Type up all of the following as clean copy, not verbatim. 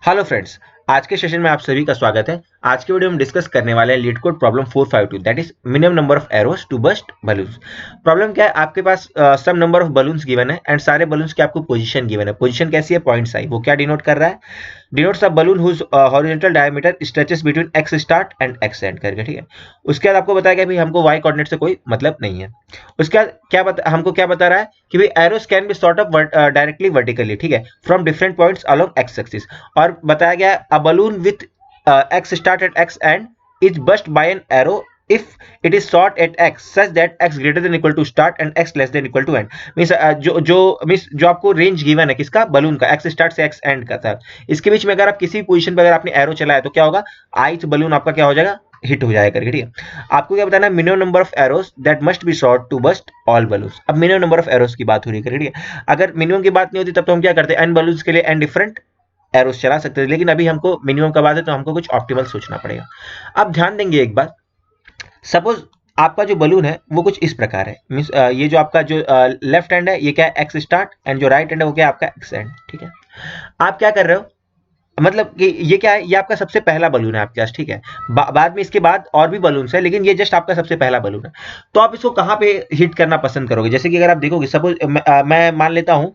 Hello friends, आज के session में आप सभी का स्वागत है। आज के वीडियो में डिस्कस करने वाले हैं LeetCode problem 452 that is minimum number of arrows to burst balloons. Problem क्या है, आपके पास some number of balloons given है एंड सारे बलून्स की आपको पोजीशन गिवन है। पोजीशन कैसी है? Points i. वो क्या डिनोट कर रहा है? Denotes a balloon whose horizontal diameter stretches between x start and x end करके, ठीक है। उसके बाद आपको बताया गया भाई हमको वाई कोऑर्डिनेट से कोई मतलब नहीं है। उसके बाद हमको क्या बता रहा है कि भाई arrows can be sort of directly vertically, ठीक है, from different points along x axis. और बताया गया a balloon with x start at x end is burst by an arrow if it is shot at x such that x greater than equal to start and x less than equal to end। Means जो आपको range given है किसका? Balloon का, x start से x and का था। इसके बीच में अगर आप किसी पोजीशन पे अगर आपने एरो चलाया तो क्या होगा? ith बलून आपका क्या हो जाएगा? हिट हो जाएगा करके, ठीक है। आपको क्या बताना है? Minimum number of arrows that must be shot to burst all balloons. अब मिनिमम नंबर ऑफ एरोस की बात हो रही है, ठीक है। अगर मिनिमम की बात नहीं होती तब तो हम क्या करते हैं? n बलून्स के लिए n डिफरेंट एरोस चला सकते थे, लेकिन अभी हमको मिनिमम का बात है तो हमको कुछ ऑप्टिमल सोचना पड़ेगा। अब ध्यान देंगे एक बार, सपोज आपका जो बलून है वो कुछ इस प्रकार है। मींस ये जो आपका जो लेफ्ट हैंड है ये क्या है? एक्स स्टार्ट, एंड जो राइट हैंड है वो क्या है? आपका एक्स एंड, ठीक है। आप क्या कर रहे हो? मतलब कि ये क्या है? ये आपका सबसे पहला बलून है आपके पास, ठीक है। बाद में इसके बाद और भी बलून्स है, लेकिन ये जस्ट आपका सबसे पहला बलून है। तो आप इसको कहाँ पे हिट करना पसंद करोगे? जैसे कि अगर आप देखोगे, सपोज मैं मान लेता हूँ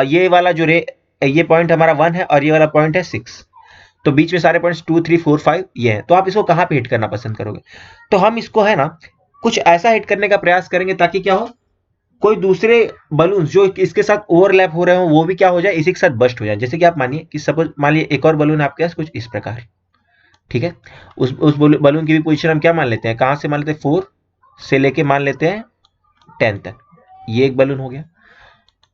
ये वाला जो ये पॉइंट हमारा 1 है और ये वाला पॉइंट है 6। तो बीच में सारे पॉइंट्स 2 3 4 5 ये है। तो आप इसको कहाँ पे हिट करना पसंद करोगे? तो हम इसको है ना कुछ ऐसा हिट करने का प्रयास करेंगे ताकि क्या हो, कोई दूसरे बलून जो इसके साथ ओवरलैप हो रहे हो वो भी क्या हो जाए? इसी के साथ बस्ट हो जाए। जैसे कि आप मानिए कि सपोज मान लिया एक और बलून आपके पास कुछ इस प्रकार, ठीक है। उस बलून की भी पोजीशन हम क्या मान लेते हैं? कहां से मान लेते हैं? 4 से लेके मान लेते हैं 10 तक। ये एक बलून हो गया।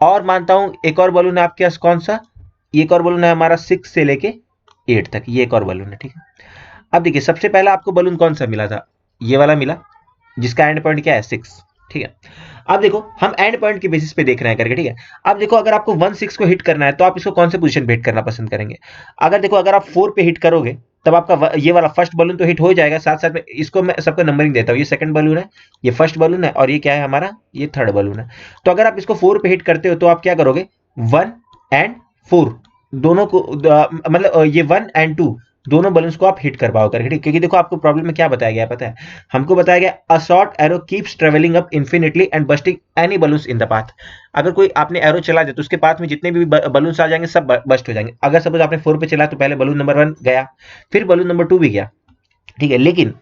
और मानता हूं एक और बलून है आपके पास, कौन सा? एक और बलून है हमारा 6 से लेके 8 तक। ये एक और बलून है, ठीक है। अब देखिए सबसे पहला आपको बलून कौन सा मिला था? ये वाला मिला, जिसका एंड पॉइंट क्या है? 6, ठीक है। अब देखो हम एंड पॉइंट के बेसिस पे देख रहे हैं करके, ठीक है। अब देखो अगर आपको 1 6 को हिट करना है तो आप इसको कौन से पोजीशन पे हिट करना पसंद करेंगे? अगर देखो अगर आप 4 पे हिट करोगे तब आपका ये वाला फर्स्ट बलून तो हिट हो जाएगा, साथ साथ में इसको मैं सबको नंबरिंग देता हूँ। ये सेकंड बलून है, ये फर्स्ट बलून है, और ये क्या है हमारा? ये थर्ड बलून है। तो अगर आप इसको 4 पे हिट करते हो तो आप क्या करोगे? 1 एंड 4 दोनों को मतलब ये 1 एंड 2 दोनों बलून्स को आप हिट कर पाओ करके, ठीक। क्योंकि देखो आपको प्रॉब्लम में क्या बताया गया है पता है? हमको बताया गया a shot arrow keeps travelling up infinitely and bursting any balloons in the path. अगर कोई आपने एरो चला दिया तो उसके पाथ में जितने भी बलून्स आ जाएंगे सब बस्ट हो जाएंगे। अगर सपोज आपने 4 पे चला तो पहले बलून नंबर 1 गया, फिर बलून नंबर 2 भी गया, ठीक है। लेकिन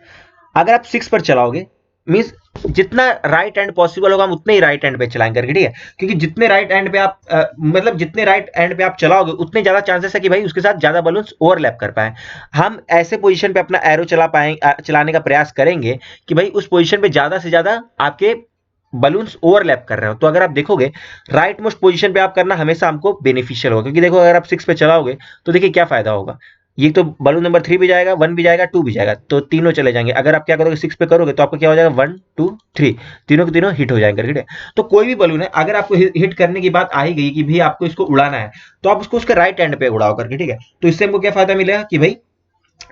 अगर आप 6 पर चलाओगे, मींस जितना राइट हैंड पॉसिबल होगा हम उतने ही राइट हैंड पे चलाएंगे करके, ठीक है। क्योंकि जितने राइट हैंड पे आप मतलब जितने राइट हैंड पे आप चलाओगे उतने ज्यादा चांसेस है कि भाई उसके साथ ज्यादा बलून्स ओवरलैप कर पाए। हम ऐसे पोजीशन पे अपना एरो चलाने का प्रयास करेंगे कि भाई उस पोजीशन पे ज्यादा से ज्यादा आपके बलून्स ओवरलैप कर रहे हो। तो अगर आप देखोगे राइट मोस्ट पोजीशन पे आप करना हमेशा हमको बेनिफिशियल होगा, क्योंकि देखो अगर आप 6 पे चलाओगे तो देखिए क्या फायदा होगा। ये तो बलून नंबर 3 भी जाएगा, 1 भी जाएगा, 2 भी जाएगा, तो तीनों चले जाएंगे। अगर आप क्या करोगे 6 पे करोगे तो आपको क्या हो जाएगा? 1 2 3 तीनों के तीनों हिट हो जाएंगे, ठीक है। तो कोई भी बलून है अगर आपको हिट करने की बात आ ही गई कि भाई आपको इसको उड़ाना है तो आप उसको उसके राइट हैंड पे उड़ाओ करके, ठीक है। तो इससे हमको क्या फायदा मिलेगा कि भाई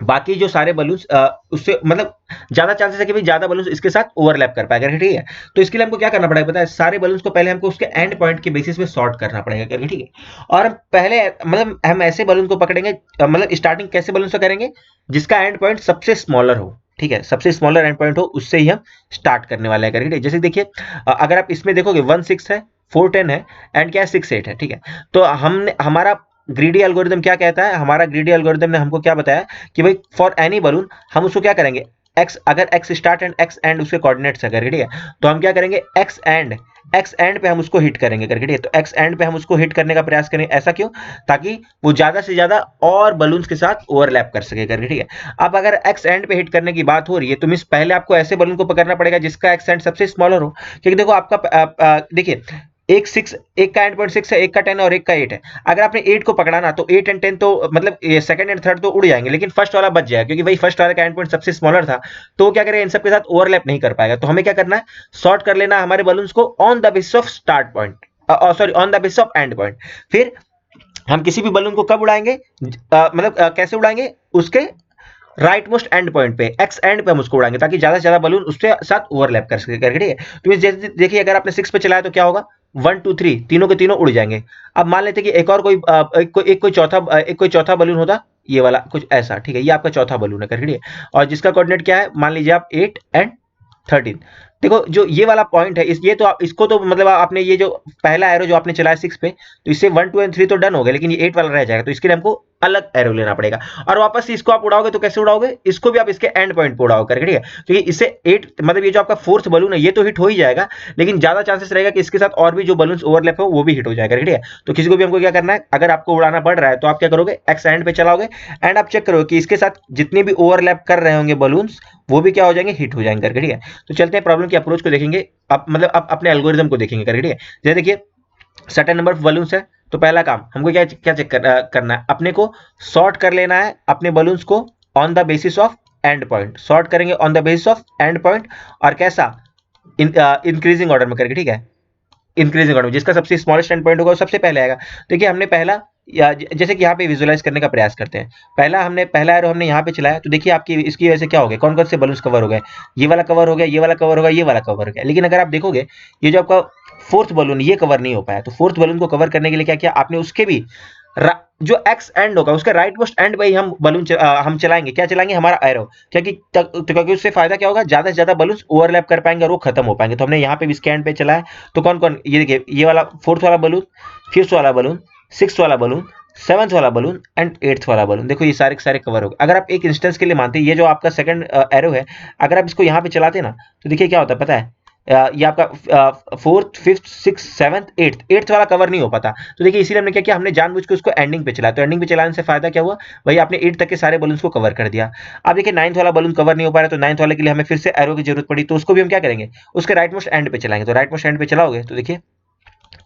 बाकी जो सारे बलून्स उससे मतलब ज्यादा चांसेस है कि भाई ज्यादा बलून्स इसके साथ ओवरलैप कर पाएगा, ठीक है। तो इसके लिए हमको क्या करना पड़ेगा पता है? सारे बलून्स को पहले हमको उसके एंड पॉइंट के बेसिस पे सॉर्ट करना पड़ेगा करके, ठीक है। और हम पहले मतलब हम ऐसे बलून को पकड़ेंगे, मतलब स्टार्टिंग कैसे बलून से करेंगे? जिसका एंड पॉइंट सबसे स्मॉलर हो, ठीक है, सबसे स्मॉलर एंड पॉइंट हो, उससे ही हम स्टार्ट करने वाले हैं करके। जैसे देखिए अगर आप इसमें देखोगे 1 6 है, 4 10 है, एंड क्या है? 6 8 है, ठीक है। तो हमने हमारा ग्रीडी एल्गोरिथम क्या कहता है? हमारा ग्रीडी एल्गोरिथम ने हमको क्या बताया कि भाई फॉर एनी बलून हम उसको क्या करेंगे? एक्स, अगर x start and x and उसके कोऑर्डिनेट्स है करके, ठीक है। तो हम क्या करेंगे? एक्स एंड पे हम उसको हिट करेंगे करके, ठीक है। तो एक्स एंड पे हम उसको हिट करने का प्रयास करेंगे। ऐसा क्यों? ताकि वो ज्यादा से ज्यादा और बलून्स के साथ ओवरलैप कर सके करके, ठीक है। अब अगर एक्स एंड पे हिट करने की बात हो रही है तो मींस पहले आपको ऐसे बलून को पकड़ना पड़ेगा जिसका एक्स एंड सबसे स्मॉलर हो। क्योंकि देखो आपका देखिए एक 6, एक का एंड पॉइंट 6 है, एक का 10 है और एक का 8 है। अगर आपने 8 को पकड़ा ना तो 8 एंड 10 तो मतलब सेकंड एंड थर्ड तो उड़ जाएंगे, लेकिन फर्स्ट वाला बच जाएगा क्योंकि भाई फर्स्ट वाले का एंड पॉइंट सबसे स्मॉलर था। तो क्या करेगा? इन सब के साथ ओवरलैप नहीं कर पाएगा। तो हमें क्या करना है? सॉर्ट कर लेना हमारे बलून्स को on the basis of start point, sorry on the basis of end point. फिर हम किसी भी बलून को कब उड़ाएंगे? मतलब कैसे उड़ाएंगे? उसके राइट मोस्ट एंड पॉइंट पे, एक्स एंड पे हम उसको उड़ाएंगे ताकि ज्यादा से ज्यादा बलून उसके साथ ओवरलैप कर सके करके, ठीक है। तो जैसे देखिए अगर आपने 6 पे चलाया तो क्या होगा? 1 2 3 तीनों के तीनों उड़ जाएंगे। अब मान लेते कि एक और कोई एक कोई चौथा बलून होता, ये वाला कुछ ऐसा, ठीक है, ये आपका चौथा बलून है करके, ठीक है, और जिसका कोऑर्डिनेट क्या है, मान लीजिए आप 8 एंड 13। देखो जो ये वाला पॉइंट है, ये तो इसको तो मतलब आपने ये जो पहला एरो जो आपने चलाया 6 पे, तो इससे 1 2 एंड 3 तो डन हो गया, लेकिन ये 8 वाला रह जाएगा, तो इसके लिए हमको अलग एरो लेना पड़ेगा। और वापस से इसको आप उड़ाओगे तो कैसे उड़ाओगे, इसको भी आप इसके एंड पॉइंट पे उड़ाओ करके, ठीक है, क्योंकि इससे 8 मतलब ये जो आपका फोर्थ बलून है ये तो हिट हो ही जाएगा, लेकिन ज्यादा चांसेस रहेगा कि इसके साथ और भी जो बलून ओवरलैप हो वो भी हिट हो जाएगा, ठीक है। तो किसी को भी हमको क्या करना है, अगर आपको उड़ाना पड़ रहा है तो आप क्या करोगे, एक्स एंड पे चलाओगे, एंड आप चेक करोगे कि इसके साथ जितने भी ओवरलैप कर रहे होंगे बलून्स वो भी क्या हो जाएंगे, हिट हो जाएंगे करके, ठीक है। तो चलते हैं प्रॉब्लम की अप्रोच को देखेंगे, अब मतलब अब अपने एल्गोरिथम को देखेंगे करके, ठीक है। जैसे देखिए सर्टेन नंबर ऑफ बलून्स है, तो पहला काम हमको क्या क्या चेक करना है, अपने को सॉर्ट कर लेना है अपने बलून्स को on the basis of end point, sort करेंगे on the basis of end point, और कैसा, इंक्रीजिंग ऑर्डर में करके, ठीक है, इंक्रीजिंग ऑर्डर में, जिसका सबसे स्मॉलेस्ट एंड पॉइंट होगा वो सबसे पहले आएगा। देखिए हमने पहला या जैसे कि यहाँ पे विजुअलाइज करने का प्रयास करते हैं, पहला एरो हमने यहाँ पे चलाया, तो देखिए आपकी इसकी वजह से क्या हो गया, कौन कौन से बलून्स कवर हो गए, ये वाला कवर हो गया, ये वाला कवर होगा, ये वाला कवर हो गया। लेकिन अगर आप देखोगे ये जो आपका फोर्थ बलून ये कवर नहीं हो पाया, तो फोर्थ बलून को कवर करने के लिए क्या किया आपने, उसके भी जो एक्स एंड होगा उसके राइट मोस्ट एंड पे ही हम बलून हम चलाएंगे, क्या चलाएंगे, हमारा एरो, क्योंकि उससे फायदा क्या होगा, ज्यादा से ज्यादा बलून ओवरलैप कर पाएंगे और वो खत्म हो पाएंगे। तो हमने यहाँ पे भी इसके एंड पे चलाया, तो कौन कौन, ये देखिए ये वाला फोर्थ वाला बलून, फिफ्थ वाला बलून, सिक्स वाला बलून, सेवंथ वाला बलून एंड एट्थ वाला बलून, देखो ये सारे के सारे कवर हो गए। अगर आप एक इंस्टेंस के लिए मानते हैं, ये जो आपका सेकंड एरो है, अगर आप इसको यहाँ पे चलाते ना, तो देखिए क्या होता है पता है, ये आपका fourth fifth six seventh eighth वाला कवर नहीं हो पाता। तो देखिए इसीलिए हमने क्या किया, हमने जानबूझ के उसको एंडिंग पे चलाया, तो एंडिंग पे चलाने से फायदा क्या हुआ, भाई आपने 8 तक के सारे बलून्स को कवर कर दिया। अब देखिए नाइन्थ वाला बलून कवर नहीं हो पा रहा, तो नाइन्थ वाले के लिए हमें फिर से एरो की जरूरत पड़ी, तो उसको भी हम क्या करेंगे, उसके राइट मोस्ट एंड पे चलाएंगे। तो राइट मोस्ट एंड पे चलाओगे तो देखिए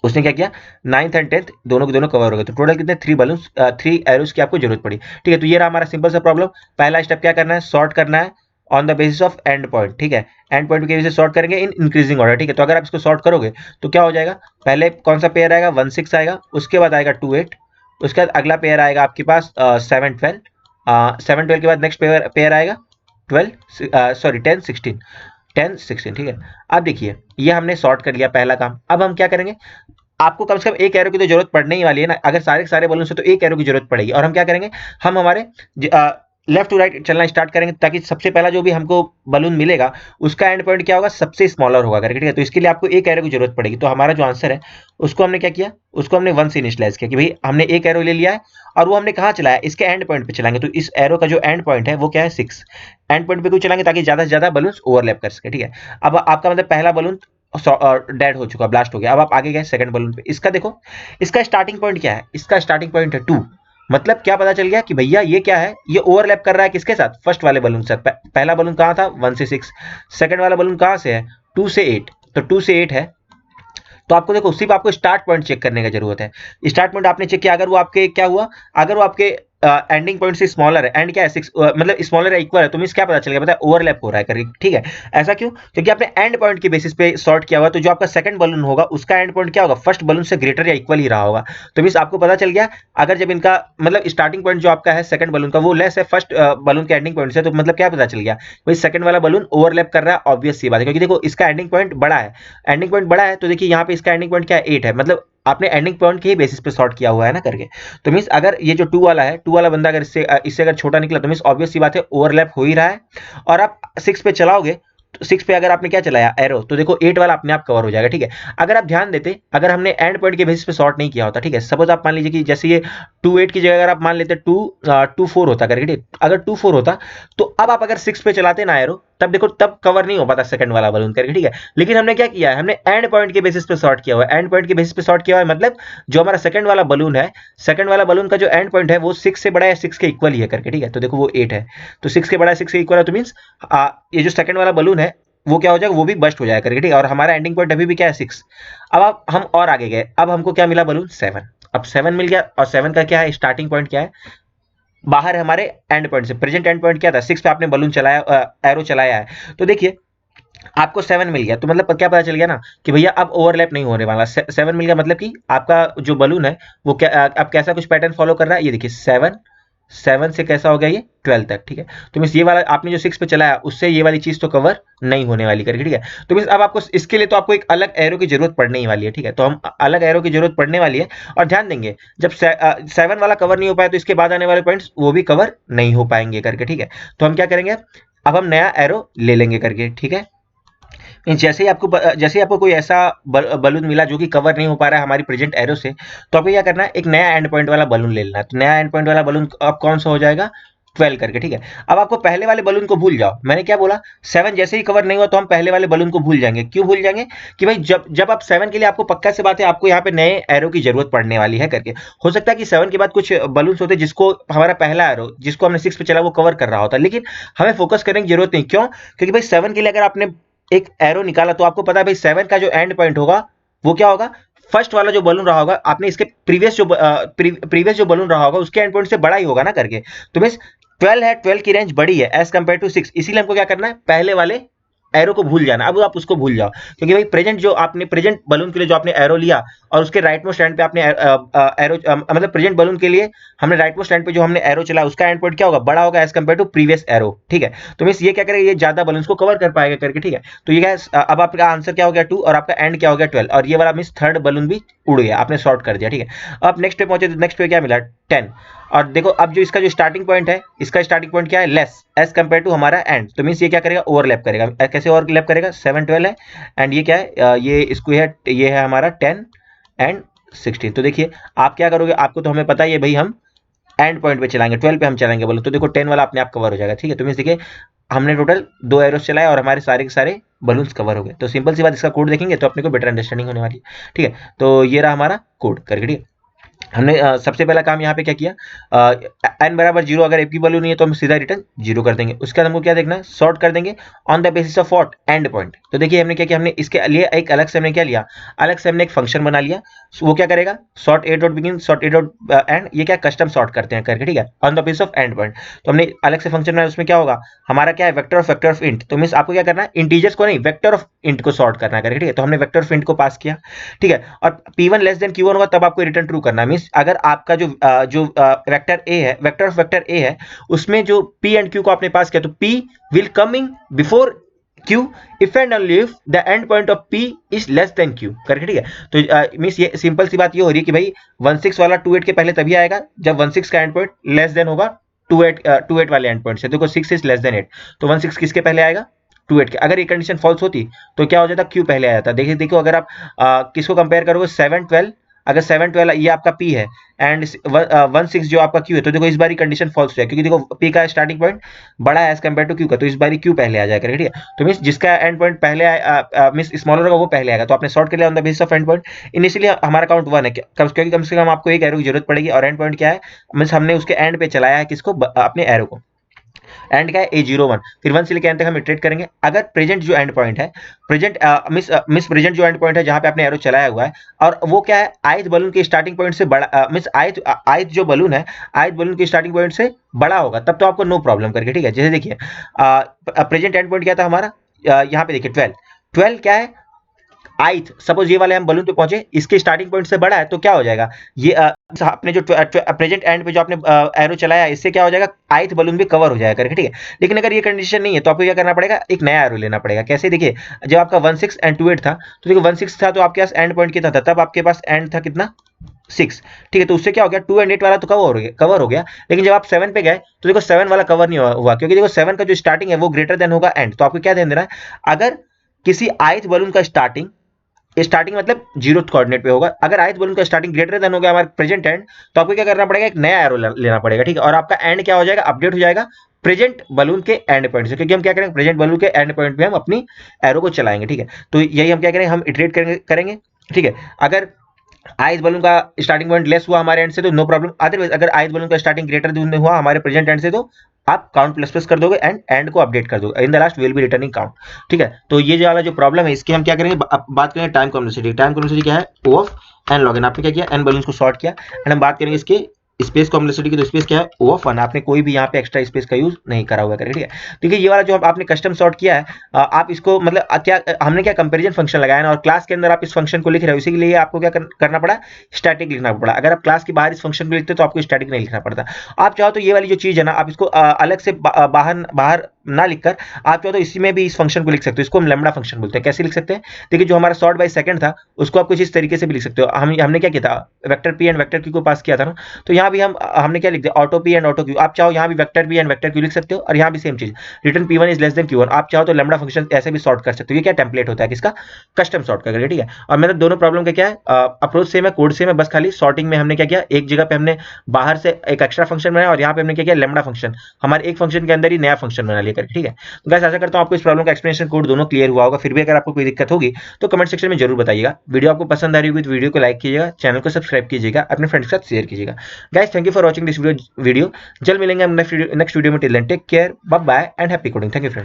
उसने क्या किया, नाइन्थ एंड टेंथ दोनों के दोनों कवर हो गए, तो टोटल कितने, 3 एरोस की आपको जरूरत पड़ी, ठीक है। तो ये रहा हमारा सिंपल सा प्रॉब्लम। पहला स्टेप क्या करना है, सॉर्ट करना है on the basis of end point, ठीक है, एंड पॉइंट की वजह से सॉर्ट करेंगे इन इंक्रीजिंग ऑर्डर, ठीक है। तो अगर आप इसको सॉर्ट करोगे तो क्या हो जाएगा, पहले कौन सा पेयर आएगा, 1 6 आएगा, उसके बाद आएगा 2 8, उसके बाद अगला पेयर आएगा आपके पास 7 12, 7 12 के बाद नेक्स्ट पेयर आएगा 10 16, ठीक है। अब देखिए ये हमने सॉर्ट कर लिया पहला काम। अब हम क्या करेंगे, आपको कम से कम एक एरो की तो जरूरत पड़ने ही वाली है ना, अगर सारे के सारे बलून से तो एक एरो की जरूरत पड़ेगी। और हम क्या करेंगे, हम हमारे लेफ्ट टू राइट चलना स्टार्ट करेंगे, ताकि सबसे पहला जो भी हमको बलून मिलेगा उसका एंड पॉइंट क्या होगा, सबसे स्मॉलर होगा करके, ठीक है। तो इसके लिए आपको एक एरो की जरूरत पड़ेगी। तो हमारा जो आंसर है उसको हमने क्या किया, उसको हमने 1 से इनिशियलाइज किया कि भाई हमने एक एरो ले लिया है और वो हमने कहाँ चलाया, इसके एंड पॉइंट पे चलाएंगे। तो इस एरो का जो एंड पॉइंट है वो क्या है, 6, एंड पॉइंट पे क्यों चलाएंगे, ताकि ज्यादा से ज्यादा बलून ओवरलैप कर सके, ठीक है। अब आपका मतलब पहला बलून डेड हो चुका, ब्लास्ट हो गया। अब आप आगे गए सेकंड बलून पे, इसका देखो, इसका स्टार्टिंग पॉइंट क्या है, इसका स्टार्टिंग पॉइंट है 2, मतलब क्या पता चल गया कि भैया ये क्या है, ये ओवरलैप कर रहा है किसके साथ, फर्स्ट वाले बलून के साथ। पहला बलून कहाँ था, 1 से 6, सेकंड वाला बलून कहाँ से है, 2 से 8, तो 2 से 8 है। तो आपको देखो सिर्फ आपको स्टार्ट पॉइंट चेक करने की जरूरत है। स्टार्ट पॉइंट आपने चेक किया, अगर वो आपके क्या हुआ, अगर वो आपके एंडिंग पॉइंट से स्मॉलर है, एंड क्या है 6 मतलब स्मॉलर है इक्वल है, तो मींस क्या पता चल गया, पता है ओवरलैप हो रहा है करके, ठीक है। ऐसा क्यों, क्योंकि आपने एंड पॉइंट के बेसिस पे सॉर्ट किया हुआ, तो जो आपका सेकंड बलून होगा उसका एंड पॉइंट क्या होगा, फर्स्ट बलून से ग्रेटर या इक्वल ही रहा होगा। तो मींस आपको पता चल गया, अगर जब इनका मतलब स्टार्टिंग पॉइंट जो आपका है सेकंड बलून का वो लेस है फर्स्ट बलून के एंडिंग पॉइंट से, तो मतलब क्या पता चल गया, भाई सेकंड वाला बलून ओवरलैप कर रहा है, ऑब्वियस सी बात है, क्योंकि देखो इसका एंडिंग पॉइंट बड़ा है, एंडिंग पॉइंट बड़ा है, तो देखिए यहाँ पे इसका एंडिंग पॉइंट क्या है, 8 है, मतलब आपने एंडिंग पॉइंट के ही बेसिस पे सॉर्ट किया हुआ है ना करके। तो मींस अगर ये जो 2 वाला है, 2 वाला बंदा अगर इससे अगर छोटा निकला, तो मींस ऑब्वियस सी बात है ओवरलैप हो ही रहा है। और आप 6 पे चलाओगे, तो 6 पे अगर आपने क्या चलाया एरो, तो देखो 8 वाला अपने आप कवर हो जाएगा, ठीक है। अगर आप ध्यान देते, अगर हमने एंड पॉइंट के बेसिस पे सॉर्ट नहीं किया होता, ठीक है, सपोज आप मान लीजिए कि जैसे ये 2 8 की जगह अगर आप मान लेते 2 4 होता करके, ठीक, अगर 2 4 होता, तो अब आप अगर 6 पे चलाते ना एरो, तब देखो तब कवर नहीं हो पाता सेकंड वाला बलून करके, ठीक है। लेकिन हमने क्या किया है, हमने एंड पॉइंट के बेसिस पे सॉर्ट किया हुआ है, एंड पॉइंट के बेसिस पे सॉर्ट किया हुआ है, मतलब जो हमारा सेकंड वाला बलून है, सेकंड वाला बलून का जो एंड पॉइंट है वो 6 से बड़ा है, 6 के इक्वल ही है करके, ठीक है। तो देखो वो 8 है, तो 6 के बड़ा है, 6 के इक्वल है, तो मींस ये जो सेकंड वाला बलून है वो क्या हो जाएगा, वो भी बस्ट हो जाएगा करके, ठीक है। और हमारा एंडिंग पॉइंट अभी भी क्या है, 6। अब हम और आगे गए, अब हमको क्या मिला, बलून 7। अब 7 मिल गया, और 7 का क्या है, स्टार्टिंग पॉइंट क्या है, बाहर है हमारे एंड पॉइंट से, प्रेजेंट एंड पॉइंट क्या था, 6 पे आपने बलून चलाया, एरो चलाया है, तो देखिए आपको 7 मिल गया, तो मतलब क्या पता चल गया ना कि भैया अब ओवरलैप नहीं होने वाला। 7 मिल गया मतलब कि आपका जो बलून है वो क्या अब कैसा कुछ पैटर्न फॉलो कर रहा है, ये देखिए 7 7 से कैसा हो गया ये 12 तक, ठीक है। तो मीन्स ये वाला आपने जो 6 पे चलाया उससे ये वाली चीज तो कवर नहीं होने वाली करके, ठीक है। तो मीन्स अब आपको इसके लिए तो आपको एक अलग एरो की जरूरत पड़ने ही वाली है, ठीक है। तो हम अलग एरो की जरूरत पड़ने वाली है, और ध्यान देंगे जब 7 वाला कवर नहीं हो पाया तो इसके बाद आने वाले पॉइंट्स वो भी कवर नहीं हो पाएंगे करके, ठीक है। तो हम क्या करेंगे, अब हम नया एरो ले लेंगे करके, ठीक है। जैसे ही आपको कोई ऐसा बलून मिला जो कि कवर नहीं हो पा रहा है हमारी प्रेजेंट एरो से, तो आपको क्या करना है, एक नया एंड पॉइंट वाला बलून ले लेना है। तो नया एंड पॉइंट वाला बलून अब कौन सा हो जाएगा, 12 करके, ठीक है। अब आपको पहले वाले बलून को भूल जाओ, मैंने क्या बोला, 7 जैसे ही कवर नहीं हुआ तो हम पहले वाले बलून को भूल जाएंगे। क्यों भूल जाएंगे, कि भाई जब जब आप 7 के लिए आपको पक्का से बात है आपको यहाँ पे नए एरो की जरूरत पड़ने वाली है करके। हो सकता है कि 7 के बाद कुछ बलून होते जिसको हमारा पहला एरो जिसको हमने 6 पे चला वो कवर कर रहा होता, लेकिन हमें फोकस करने की जरूरत नहीं। क्यों, क्योंकि भाई 7 के लिए अगर आपने एक एरो निकाला तो आपको पता है भाई 7 का जो एंड पॉइंट होगा वो क्या होगा, फर्स्ट वाला जो बलून रहा होगा आपने इसके प्रीवियस जो बलून रहा होगा उसके एंड पॉइंट से बड़ा ही होगा ना करके। तो मींस 12 है, 12 की रेंज बड़ी है एज कंपेयर टू 6, इसीलिए हमको क्या करना है, पहले वाले एरो को भूल जाना। अब आप उसको भूल जाओ, क्योंकि भाई प्रेजेंट बलून के लिए जो आपने एरो लिया और उसके राइट मोस्ट एंड पे आपने एरो मतलब प्रेजेंट बलून के लिए हमने राइट मोस्ट एंड पे जो हमने एरो चलाया उसका एंड पॉइंट क्या होगा, बड़ा होगा as compared to previous arrow, ठीक है। तो मींस ये क्या करेगा, ये ज्यादा बलून्स को कवर कर पाएगा करके, ठीक है। तो ये क्या, अब आपका आंसर क्या हो गया 2 और आपका एंड क्या हो गया 12, और ये वाला मींस थर्ड बलून भी उड़ गया, आपने शॉर्ट कर दिया, ठीक है। अब नेक्स्ट पे पहुंचे तो नेक्स्ट पे क्या मिला 10, और देखो अब जो इसका जो स्टार्टिंग पॉइंट है, इसका स्टार्टिंग पॉइंट क्या है, लेस एज कंपेयर टू हमारा एंड। तो मींस ये क्या करेगा, ओवरलैप करेगा। कैसे ओवरलैप करेगा, 7 12 है एंड ये क्या है, ये इसको ये है हमारा 10 एंड 16। तो देखिए आप क्या करोगे, आपको तो हमें पता ही है भाई, हम एंड पॉइंट पे चलाएंगे, 12 पे हम चलाएंगे बोलो, तो देखो 10 वाला अपने आप कवर हो जाएगा, ठीक है। तो मींस देखिए हमने टोटल 2 एरोस चलाए और हमारे सारे के सारे बलून्स कवर हो गए। तो सिंपल सी बात, इसका कोड देखेंगे तो अपने को बेटर अंडरस्टैंडिंग होने वाली है, ठीक है। तो ये रहा हमारा कोड करके, ठीक है। हमने सबसे पहला काम यहाँ पे क्या किया, n बराबर 0 अगर एक भी वैल्यू नहीं है तो हम सीधा रिटर्न 0 कर देंगे। उसके बाद हमको क्या देखना है, सॉर्ट कर देंगे on the basis of what, and point. तो देखिए हमने क्या किया, हमने इसके लिए एक अलग से हमने क्या लिया, अलग से हमने एक फंक्शन बना लिया। वो क्या करेगा, sort A dot begin sort A dot and, ये क्या कस्टम सॉर्ट करते हैं करके, ठीक है, on the basis of end point. तो हमने अलग से फंक्शन बनाया, उसमें क्या होगा, हमारा क्या है, वेक्टर ऑफ इंट। तो मींस आपको क्या करना है, इंटीजर्स को नहीं वेक्टर ऑफ इंट को सॉर्ट करना है करके, ठीक है। तो हमने वेक्टर ऑफ इंट को पास किया, ठीक है। और p1 लेस देन q1 होगा तब आपको रिटर्न ट्रू करना है। मींस अगर आपका जो वेक्टर ए है, वेक्टर ऑफ वेक्टर ए है, उसमें जो p एंड q को आपने पास किया तो p will coming before q if and only if the end point of p is less than q करके, ठीक है। तो मींस ये सिंपल सी बात ये हो रही है कि भाई 16 वाला 28 के पहले तभी आएगा जब 16 का एंड पॉइंट लेस देन होगा 28 वाले एंड पॉइंट से। देखो 6 इज लेस देन 8, तो 16 किसके पहले आएगा, 28 के। अगर ये कंडीशन फॉल्स होती तो क्या हो जाता, q पहले आ जाता। देखिए देखो अगर आप किसको कंपेयर करोगे, 7 12, अगर 7 12 ये आपका p है एंड 16 जो आपका q है, तो देखो इस बारी कंडीशन फॉल्स है, क्योंकि देखो p का स्टार्टिंग पॉइंट बड़ा है एज कंपेयर टू q का, तो इस बारी q पहले आ जाएगा, ठीक है। तो मींस जिसका एंड पॉइंट पहले मींस स्मॉलर होगा वो पहले आएगा। तो आपने सॉर्ट कर लिया on the basis of end point. Initially हमारा काउंट 1 है, क्योंकि कम से कम आपको एक एरो की जरूरत पड़ेगी, और एंड पॉइंट क्या है, मींस हमने उसके एंड पे चलाया है किसको, अपने एरो को। एंड क्या है, A01, फिर 1 से लेकर एंड तक हम इटरेट करेंगे। अगर प्रेजेंट जो एंड पॉइंट है, प्रेजेंट मिस प्रेजेंट जो एंड पॉइंट है जहां पे आपने एरो चलाया हुआ है, और वो क्या है, ith बलून के स्टार्टिंग पॉइंट से बड़ा, मिस ith जो बलून है, ith बलून के स्टार्टिंग पॉइंट से बड़ा होगा, तब तो आपको नो प्रॉब्लम करके, ठीक है। जैसे देखिए प्रेजेंट एंड पॉइंट क्या था हमारा, यहाँ पे देखिए 12 क्या है, ith, सपोज ये वाले हम बलून पे पहुंचे, इसके स्टार्टिंग पॉइंट से बड़ा है, तो क्या हो जाएगा, ये आपने जो प्रेजेंट एंड पे जो आपने एरो चलाया इससे क्या हो जाएगा, ith बलून भी कवर हो जाएगा करके, ठीक है। लेकिन अगर ये कंडीशन नहीं है तो आपको क्या करना पड़ेगा, एक नया एरो लेना पड़ेगा। कैसे, देखिए जब आपका 16 एंड 28 था, तो देखो 16 था तो आपके पास एंड पॉइंट कितना था, तब आपके पास एंड था कितना, 6, ठीक है। तो उससे क्या हो गया, 2 एंड 8 वाला तो कवर हो गया। लेकिन जब आप 7 पे गए तो देखो 7 वाला कवर नहीं हुआ, क्योंकि देखो 7 का जो स्टार्टिंग है वो ग्रेटर देन होगा एंड। तो आपको क्या ध्यान देना है, अगर किसी ith बलून का स्टार्टिंग मतलब 0 कोऑर्डिनेट पे होगा, अगर ith बलून का स्टार्टिंग ग्रेटर देन हो गया हमारे प्रेजेंट एंड, तो आपको क्या करना पड़ेगा, एक नया एरो लेना पड़ेगा, ठीक है। और आपका एंड क्या हो जाएगा, अपडेट हो जाएगा प्रेजेंट बलून के एंड पॉइंट से, क्योंकि हम क्या करेंगे, प्रेजेंट बलून के एंड पॉइंट पे हम अपनी एरो को चलाएंगे, ठीक है। तो यही हम क्या करेंगे, हम इटरेट करेंगे, ठीक है। अगर ith बलून का स्टार्टिंग पॉइंट लेस हुआ हमारे एंड से तो नो प्रॉब्लम, अदरवाइज अगर ith बलून का स्टार्टिंग ग्रेटर हुआ हमारे प्रेजेंट एंड से तो आप काउंट प्लस प्लस कर दोगे एंड एंड को अपडेट कर दोगे, in the last will be returning count, ठीक है। तो ये जो वाला जो प्रॉब्लम है इसकी हम क्या करेंगे, बात करेंगे टाइम कॉम्प्लेक्सिटी। टाइम कॉम्प्लेक्सिटी क्या है, O of n log n। आपने क्या किया, n बलून्स को सॉर्ट किया एंड हम बात करेंगे इसके स्पेस कॉम्प्लेक्सिटी की, तो स्पेस क्या है ओ ऑफ 1, आपने कोई भी यहाँ पे एक्स्ट्रा स्पेस का यूज नहीं करा हुआ है, ठीक है। देखिए ये वाला जो आपने कस्टम सॉर्ट किया है, आप इसको मतलब क्या हमने क्या कंपैरिजन फंक्शन लगाया ना, और क्लास के अंदर आप इस फंक्शन को लिख रहे हो, इसी के लिए आपको क्या करना पड़ा, स्टैटिक लिखना पड़ा। अगर आप क्लास के बाहर इस फंक्शन को लिखते तो आपको स्टैटिक नहीं लिखना पड़ता। आप चाहो तो ये वाली जो चीज है ना, आप इसको अलग से बाहर बाहर ना लिखकर आप चाहो तो इसी में भी इस फंक्शन को लिख सकते हो। इसको हम लैम्बडा फंक्शन बोलते हैं। कैसे लिख सकते हैं, देखिए जो हमारा सॉर्ट बाय सेकंड था उसको आप कुछ इस तरीके से भी लिख सकते हो। हमने क्या किया था, vector P and vector Q को पास किया था ना, तो यहाँ भी हमने क्या लिख दिया, auto P and auto Q. आप चाहो यहाँ भी vector P and vector Q लिख सकते हो, और यहाँ भी सेम चीज, return P one is less than Q one. आप चाहो तो लैम्बडा फंक्शन ऐसे भी सॉर्ट कर सकते हो। ये क्या टेम्पलेट होता है किसका, कस्टम सॉर्ट का, ठीक है। और मतलब दोनों प्रॉब्लम का क्या है, अप्रोच सेम है, कोड सेम है, बस खाली सॉर्टिंग में हमने क्या किया, एक जगह पे हमने बाहर से एक एक्स्ट्रा फंक्शन बनाया, और यहाँ पे हमने क्या किया, लैम्बडा फंक्शन हमारे एक फंक्शन के अंदर ही नया फंक्शन बना लिया, ठीक है। तो गाइस आशा करता हूं आपको इस प्रॉब्लम का एक्सप्लेनेशन कोड दोनों क्लियर हुआ होगा। फिर भी अगर आपको कोई दिक्कत होगी तो कमेंट सेक्शन में जरूर बताइएगा। वीडियो आपको पसंद आ रही होगी तो वीडियो को लाइक कीजिएगा, चैनल को सब्सक्राइब कीजिएगा, अपने फ्रेंड्स के साथ शेयर कीजिएगा। Guys thank you for watching this video. जल्द मिलेंगे हम नेक्स्ट वीडियो में। Till then take care, bye bye and happy coding. Thank you friends.